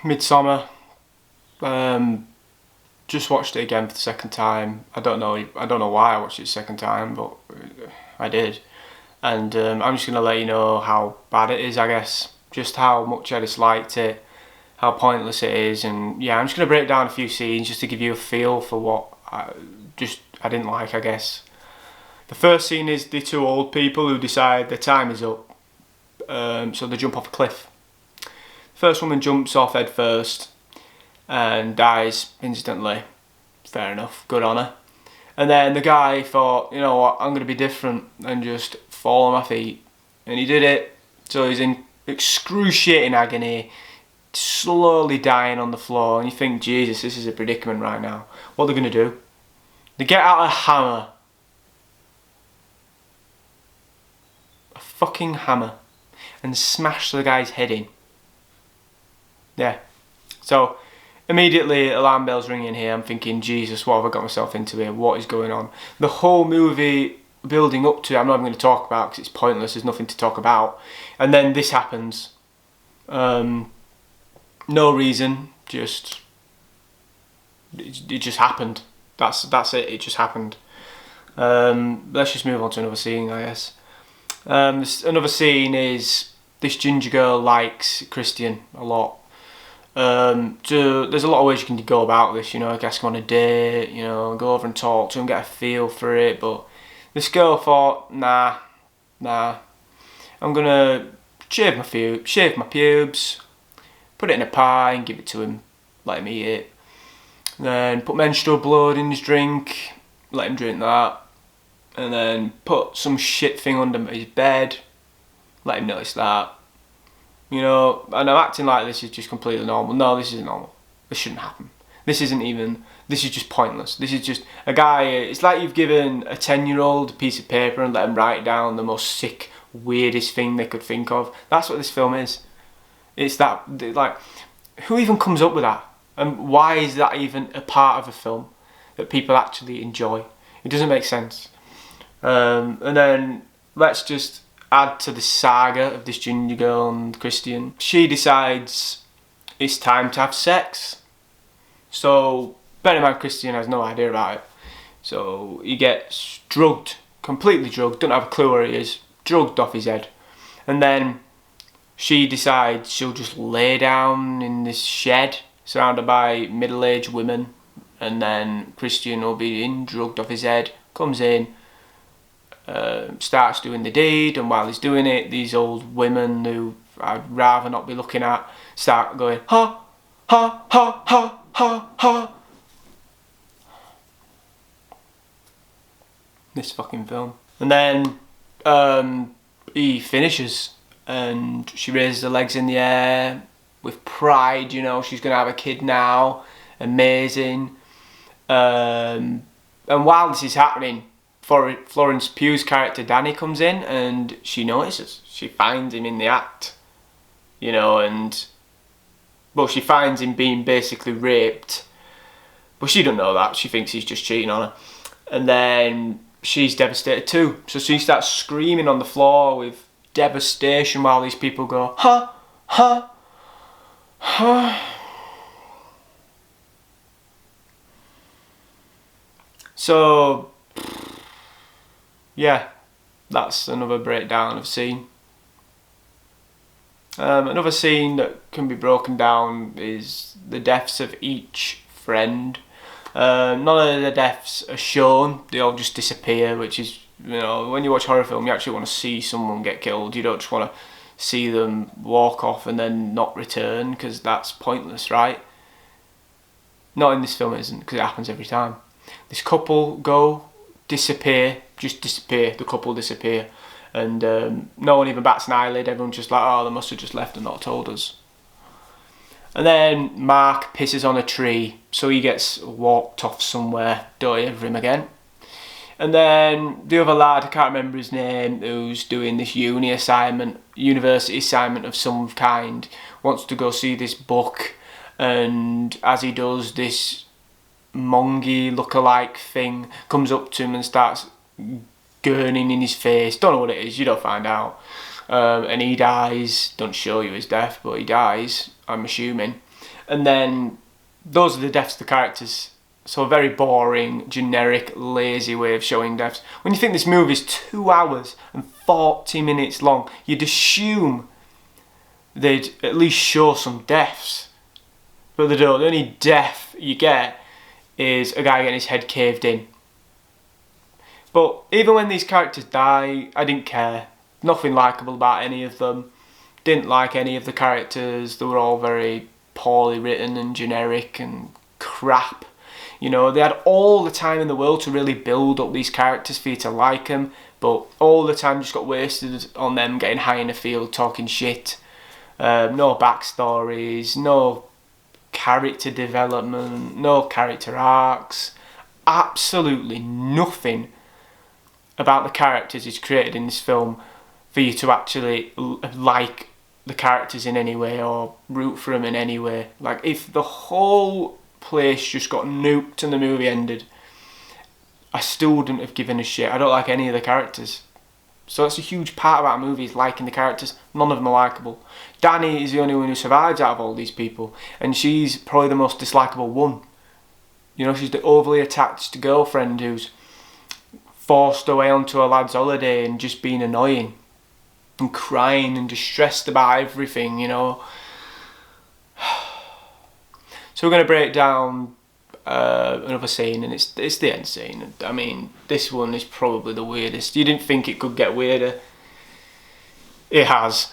Midsommar. Just watched it again for the second time. I don't know why I watched it the second time, but I did. And I'm just gonna let you know how bad it is, I guess. Just how much I disliked it, how pointless it is, and yeah, I'm just gonna break down a few scenes just to give you a feel for what I didn't like, I guess. The first scene is the two old people who decide their time is up, so they jump off a cliff. The first woman jumps off head first and dies instantly. Fair enough, good on her. And then the guy thought, you know what, I'm going to be different and just fall on my feet. And he did it, so he's in excruciating agony, slowly dying on the floor. And you think, Jesus, this is a predicament right now. What are they going to do? They get out a hammer. A fucking hammer. And smash the guy's head in. Yeah. So immediately alarm bells ringing here. I'm thinking, Jesus, what have I got myself into here? What is going on? The whole movie building up to it, I'm not even going to talk about because it's pointless. There's nothing to talk about. And then this happens. No reason. It just happened. That's it. It just happened. Let's just move on to another scene, I guess. Another scene is this ginger girl likes Christian a lot. There's a lot of ways you can go about this, you know, ask him on a date, you know, go over and talk to him, get a feel for it, but this girl thought, nah, I'm gonna shave my pubes, put it in a pie and give it to him, let him eat it, then put menstrual blood in his drink, let him drink that, and then put some shit thing under his bed, let him notice that. You know, and I'm acting like this is just completely normal. No, this isn't normal. This shouldn't happen. This is just pointless. This is just a guy, it's like you've given a 10-year-old a piece of paper and let him write down the most sick, weirdest thing they could think of. That's what this film is. It's that, like, who even comes up with that? And why is that even a part of a film that people actually enjoy? It doesn't make sense. And then let's just add to the saga of this ginger girl and Christian. She decides it's time to have sex. So, bear in mind, Christian has no idea about it. So he gets drugged, completely drugged, don't have a clue where he is, drugged off his head. And then she decides she'll just lay down in this shed surrounded by middle-aged women, and then Christian will be drugged off his head, comes in, starts doing the deed, and while he's doing it, these old women who I'd rather not be looking at start going ha ha ha ha ha ha. This fucking film. And then he finishes and she raises her legs in the air with pride, you know, she's gonna have a kid now, amazing. And while this is happening, Florence Pugh's character Danny comes in and she notices. She finds him in the act, you know, and well, she finds him being basically raped, but she don't know that. She thinks he's just cheating on her, and then she's devastated too. So she starts screaming on the floor with devastation while these people go ha ha ha. So yeah, that's another breakdown of scene. Another scene that can be broken down is the deaths of each friend. None of the deaths are shown, they all just disappear, which is, you know, when you watch horror film you actually want to see someone get killed. You don't just want to see them walk off and then not return, because that's pointless, right? Not in this film it isn't, because it happens every time. This couple disappear, just disappear, the couple disappear, and no one even bats an eyelid. Everyone's just like, oh, they must have just left and not told us. And then Mark pisses on a tree, so he gets walked off somewhere. Don't hear from him again. And then the other lad, I can't remember his name, who's doing this university assignment of some kind, wants to go see this book, and as he does, this Mongy look-alike thing comes up to him and starts gurning in his face. Don't know what it is, you don't find out. And he dies. Don't show you his death, but he dies, I'm assuming. And then those are the deaths of the characters. So a very boring, generic, lazy way of showing deaths. When you think this movie is 2 hours and 40 minutes long, you'd assume they'd at least show some deaths. But they don't. The only death you get is a guy getting his head caved in. But even when these characters die, I didn't care. Nothing likeable about any of them. Didn't like any of the characters. They were all very poorly written and generic and crap. You know, they had all the time in the world to really build up these characters for you to like them, but all the time just got wasted on them getting high in the field talking shit. No backstories, no character development, no character arcs. Absolutely nothing about the characters is created in this film for you to actually like the characters in any way or root for them in any way. Like, if the whole place just got nuked and the movie ended, I still wouldn't have given a shit. I don't like any of the characters. So that's a huge part about movies, liking the characters. None of them are likeable. Danny is the only one who survives out of all these people, and she's probably the most dislikable one. You know, she's the overly attached girlfriend who's forced away onto a lad's holiday and just being annoying and crying and distressed about everything, you know. So we're going to break down another scene, and it's the end scene. I mean, this one is probably the weirdest. You didn't think it could get weirder. It has.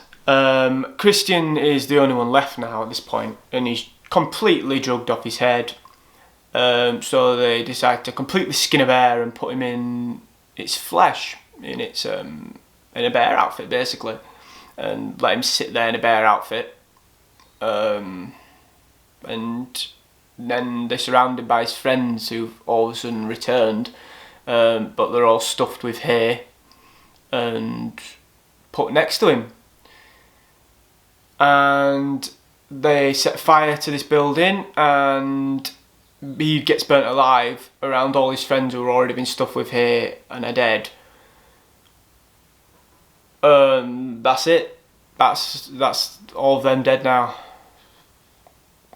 Christian is the only one left now at this point, and he's completely drugged off his head. So they decide to completely skin a bear and put him in its flesh, in a bear outfit basically, and let him sit there in a bear outfit. And then they're surrounded by his friends who've all of a sudden returned, but they're all stuffed with hay and put next to him. And they set fire to this building, and he gets burnt alive around all his friends who have already been stuffed with hay and are dead. That's it. That's all of them dead now.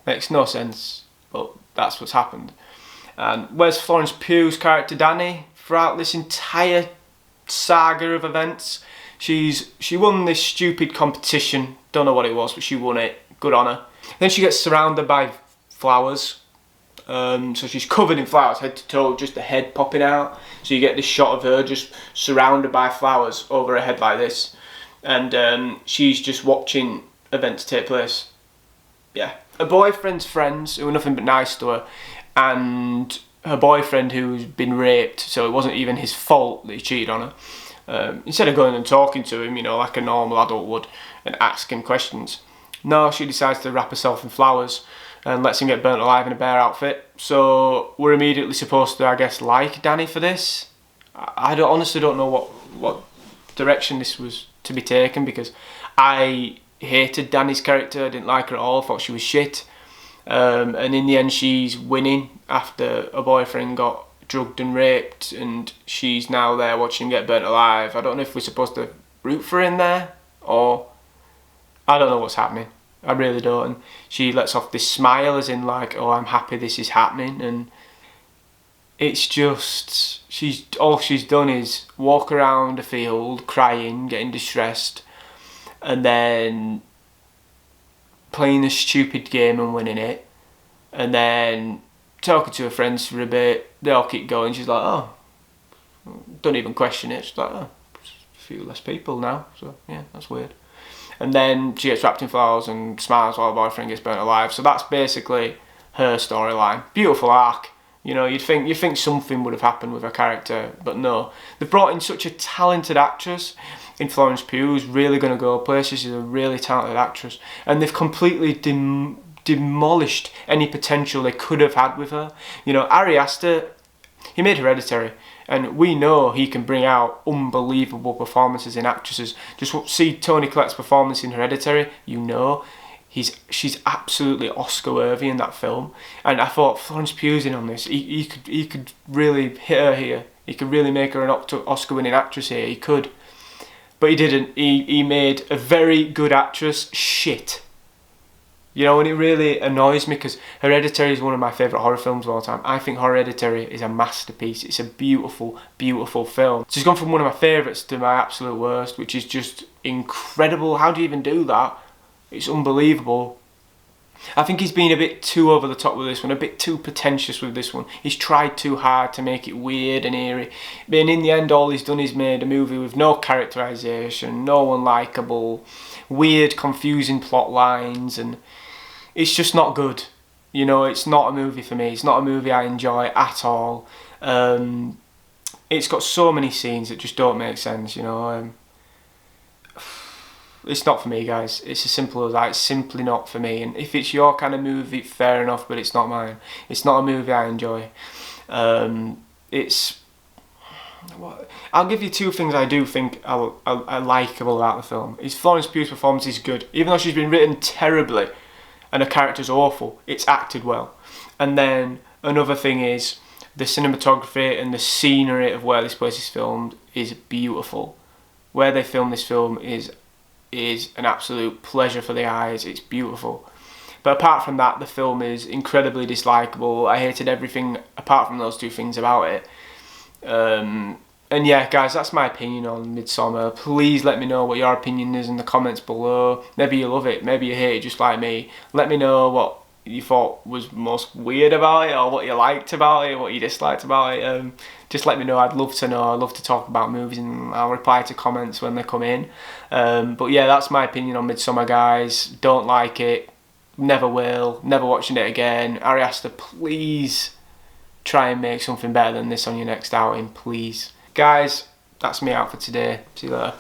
Makes no sense, but that's what's happened. And where's Florence Pugh's character Danny throughout this entire saga of events? She won this stupid competition. Don't know what it was, but she won it. Good on her. Then she gets surrounded by flowers. So she's covered in flowers, head to toe, just the head popping out. So you get this shot of her just surrounded by flowers over her head like this. And she's just watching events take place. Yeah. Her boyfriend's friends, who were nothing but nice to her, and her boyfriend who's been raped, so it wasn't even his fault that he cheated on her. Instead of going and talking to him, you know, like a normal adult would, and asking questions, no, she decides to wrap herself in flowers and lets him get burnt alive in a bear outfit. So we're immediately supposed to, I guess, like Danny for this. I honestly don't know what direction this was to be taken, because I hated Danny's character. I didn't like her at all. I thought she was shit. And in the end, she's winning after her boyfriend got drugged and raped, and she's now there watching him get burnt alive. I don't know if we're supposed to root for her in there, or I don't know what's happening. I really don't. And she lets off this smile as in like, oh, I'm happy this is happening. And it's just, all she's done is walk around a field crying, getting distressed, and then playing a stupid game and winning it, and then talking to her friends for a bit. They all keep going. She's like, oh, don't even question it. She's like, oh, a few less people now, so yeah, that's weird. And then she gets wrapped in flowers and smiles while her boyfriend gets burnt alive. So that's basically her storyline. Beautiful arc. You know, you'd think something would have happened with her character, but no. They've brought in such a talented actress in Florence Pugh, who's really going to go places. She's a really talented actress. And they've completely demolished any potential they could have had with her. You know, Ari Aster, he made Hereditary, and we know he can bring out unbelievable performances in actresses. Just see Toni Collette's performance in Hereditary, you know. She's absolutely Oscar worthy in that film, and I thought Florence Pugh's in on this. He could really hit her here. He could really make her an Oscar winning actress here. He could, but he didn't. He made a very good actress shit. You know, and it really annoys me because Hereditary is one of my favourite horror films of all time. I think Hereditary is a masterpiece. It's a beautiful, beautiful film. So it's gone from one of my favourites to my absolute worst, which is just incredible. How do you even do that? It's unbelievable. I think he's been a bit too over the top with this one, a bit too pretentious with this one. He's tried too hard to make it weird and eerie. But in the end, all he's done is made a movie with no characterisation, no one likeable, weird, confusing plot lines, and it's just not good. You know, it's not a movie for me. It's not a movie I enjoy at all. It's got so many scenes that just don't make sense, you know. It's not for me, guys. It's as simple as that. It's simply not for me. And if it's your kind of movie, fair enough, but it's not mine. It's not a movie I enjoy. I'll give you two things I do think are likeable about the film. Florence Pugh's performance is good. Even though she's been written terribly and her character's awful, it's acted well. And then another thing is the cinematography and the scenery of where this place is filmed is beautiful. Where they filmed this film is an absolute pleasure for the eyes. It's beautiful. But apart from that, the film is incredibly dislikable. I hated everything apart from those two things about it. And yeah, guys, that's my opinion on Midsommar. Please let me know what your opinion is in the comments below. Maybe you love it, maybe you hate it just like me. Let me know what you thought was most weird about it, or what you liked about it, what you disliked about it. Just let me know. I'd love to know. I'd love to talk about movies, and I'll reply to comments when they come in. But yeah, that's my opinion on Midsommar, guys. Don't like it. Never will. Never watching it again. Ari Aster, please try and make something better than this on your next outing, please. Guys, that's me out for today. See you later.